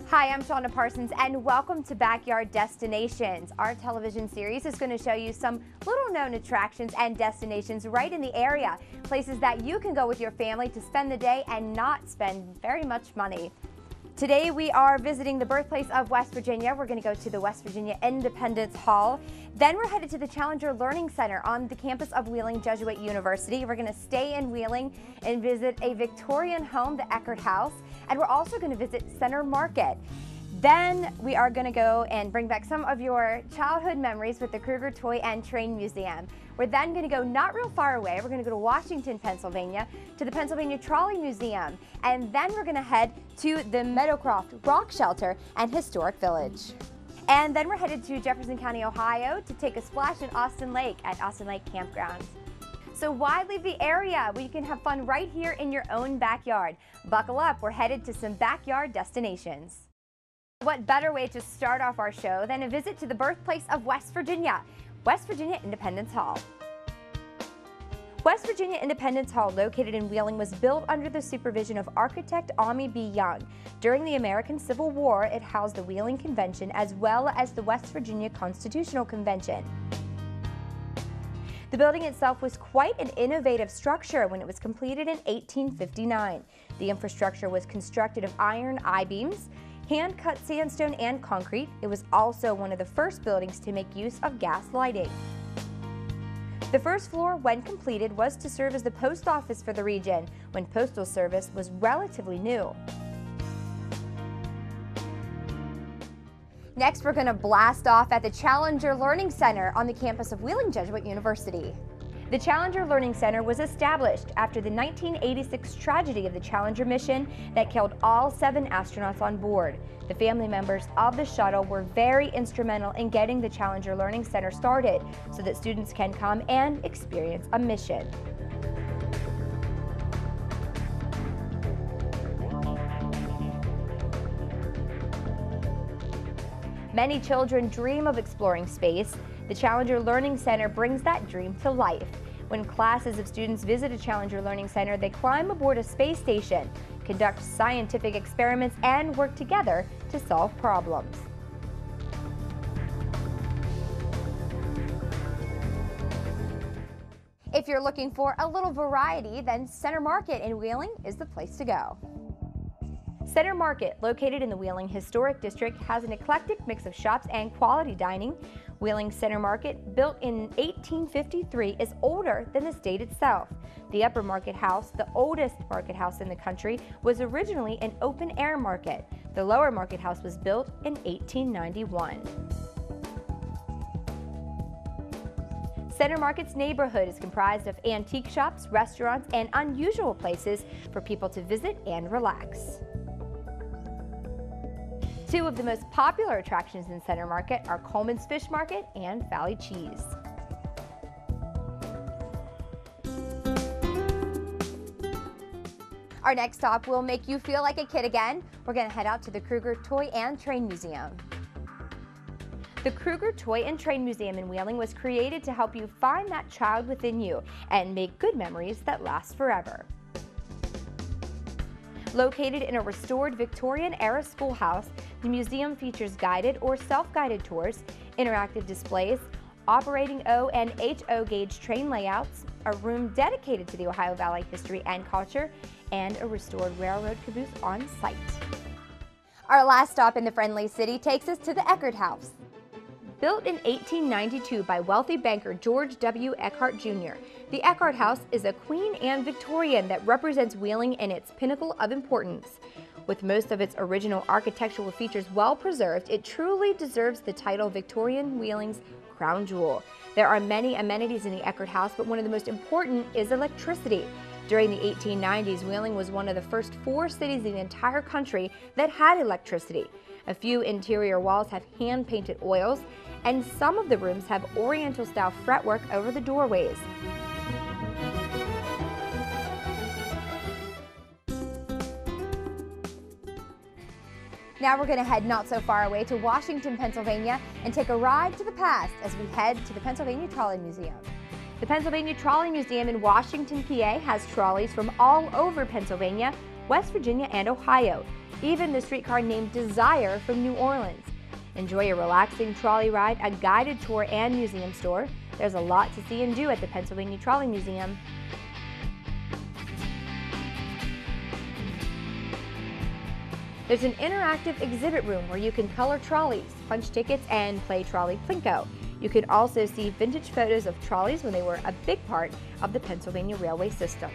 Hi, I'm Shauna Parsons and welcome to Backyard Destinations. Our television series is going to show you some little known attractions and destinations right in the area. Places that you can go with your family to spend the day and not spend very much money. Today we are visiting the birthplace of West Virginia. We're going to go to the West Virginia Independence Hall. Then we're headed to the Challenger Learning Center on the campus of Wheeling Jesuit University. We're going to stay in Wheeling and visit a Victorian home, the Eckhart House. And we're also going to visit Center Market. Then we are going to go and bring back some of your childhood memories with the Kruger Toy and Train Museum. We're then going to go not real far away. We're going to go to Washington, Pennsylvania, to the Pennsylvania Trolley Museum. And then we're going to head to the Meadowcroft Rockshelter and Historic Village. And then we're headed to Jefferson County, Ohio to take a splash in Austin Lake at Austin Lake Campground. So why leave the area where you can have fun right here in your own backyard? Buckle up, we're headed to some backyard destinations. What better way to start off our show than a visit to the birthplace of West Virginia Independence Hall. West Virginia Independence Hall, located in Wheeling, was built under the supervision of architect Ammi B. Young. During the American Civil War, it housed the Wheeling Convention as well as the West Virginia Constitutional Convention. The building itself was quite an innovative structure when it was completed in 1859. The infrastructure was constructed of iron I-beams, hand-cut sandstone and concrete. It was also one of the first buildings to make use of gas lighting. The first floor, when completed, was to serve as the post office for the region, when postal service was relatively new. Next, we're going to blast off at the Challenger Learning Center on the campus of Wheeling Jesuit University. The Challenger Learning Center was established after the 1986 tragedy of the Challenger mission that killed all 7 astronauts on board. The family members of the shuttle were very instrumental in getting the Challenger Learning Center started so that students can come and experience a mission. Many children dream of exploring space. The Challenger Learning Center brings that dream to life. When classes of students visit a Challenger Learning Center, they climb aboard a space station, conduct scientific experiments, and work together to solve problems. If you're looking for a little variety, then Center Market in Wheeling is the place to go. Center Market, located in the Wheeling Historic District, has an eclectic mix of shops and quality dining. Wheeling Center Market, built in 1853, is older than the state itself. The Upper Market House, the oldest market house in the country, was originally an open-air market. The Lower Market House was built in 1891. Center Market's neighborhood is comprised of antique shops, restaurants, and unusual places for people to visit and relax. 2 of the most popular attractions in Center Market are Coleman's Fish Market and Valley Cheese. Our next stop will make you feel like a kid again. We're going to head out to the Kruger Toy and Train Museum. The Kruger Toy and Train Museum in Wheeling was created to help you find that child within you and make good memories that last forever. Located in a restored Victorian-era schoolhouse, the museum features guided or self-guided tours, interactive displays, operating O and HO gauge train layouts, a room dedicated to the Ohio Valley history and culture, and a restored railroad caboose on site. Our last stop in the friendly city takes us to the Eckhart House. Built in 1892 by wealthy banker George W. Eckhart Jr., the Eckhart House is a Queen Anne Victorian that represents Wheeling in its pinnacle of importance. With most of its original architectural features well preserved, it truly deserves the title Victorian Wheeling's crown jewel. There are many amenities in the Eckhart House, but one of the most important is electricity. During the 1890s, Wheeling was one of the first 4 cities in the entire country that had electricity. A few interior walls have hand-painted oils, and some of the rooms have Oriental-style fretwork over the doorways. Now we're going to head not so far away to Washington, Pennsylvania, and take a ride to the past as we head to the Pennsylvania Trolley Museum. The Pennsylvania Trolley Museum in Washington, PA has trolleys from all over Pennsylvania, West Virginia, and Ohio. even the streetcar named Desire from New Orleans. Enjoy a relaxing trolley ride, a guided tour, and museum tour. There's a lot to see and do at the Pennsylvania Trolley Museum. There's an interactive exhibit room where you can color trolleys, punch tickets, and play trolley plinko. You can also see vintage photos of trolleys when they were a big part of the Pennsylvania railway system.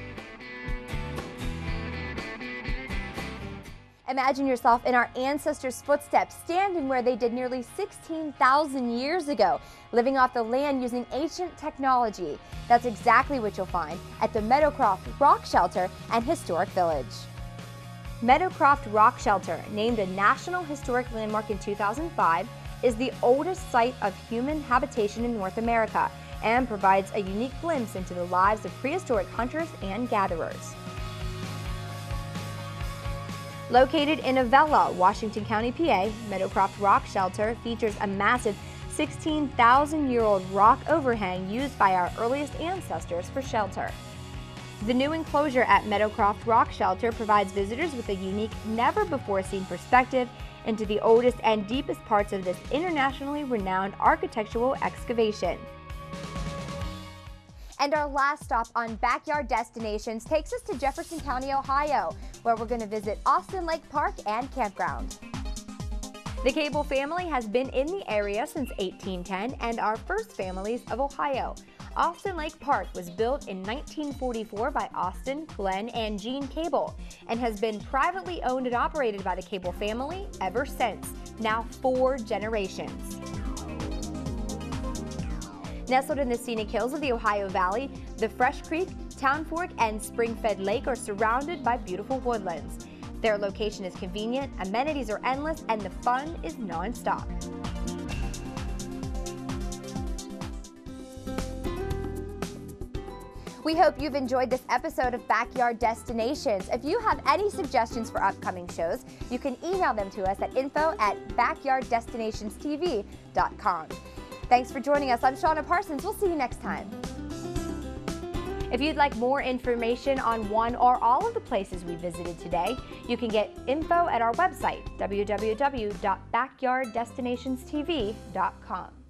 Imagine yourself in our ancestors' footsteps, standing where they did nearly 16,000 years ago, living off the land using ancient technology. That's exactly what you'll find at the Meadowcroft Rockshelter and Historic Village. Meadowcroft Rockshelter, named a National Historic Landmark in 2005, is the oldest site of human habitation in North America and provides a unique glimpse into the lives of prehistoric hunters and gatherers. Located in Avella, Washington County, PA, Meadowcroft Rockshelter features a massive 16,000-year-old rock overhang used by our earliest ancestors for shelter. The new enclosure at Meadowcroft Rockshelter provides visitors with a unique, never-before-seen perspective into the oldest and deepest parts of this internationally renowned architectural excavation. And our last stop on Backyard Destinations takes us to Jefferson County, Ohio, where we're going to visit Austin Lake Park and Campground. The Cable family has been in the area since 1810 and are first families of Ohio. Austin Lake Park was built in 1944 by Austin, Glenn, and Jean Cable and has been privately owned and operated by the Cable family ever since, now 4 generations. Nestled in the scenic hills of the Ohio Valley, the Fresh Creek, Town Fork, and Spring-Fed Lake are surrounded by beautiful woodlands. Their location is convenient, amenities are endless, and the fun is non-stop. We hope you've enjoyed this episode of Backyard Destinations. If you have any suggestions for upcoming shows, you can email them to us at info@backyarddestinationstv.com. Thanks for joining us. I'm Shauna Parsons. We'll see you next time. If you'd like more information on one or all of the places we visited today, you can get info at our website, www.backyarddestinationstv.com.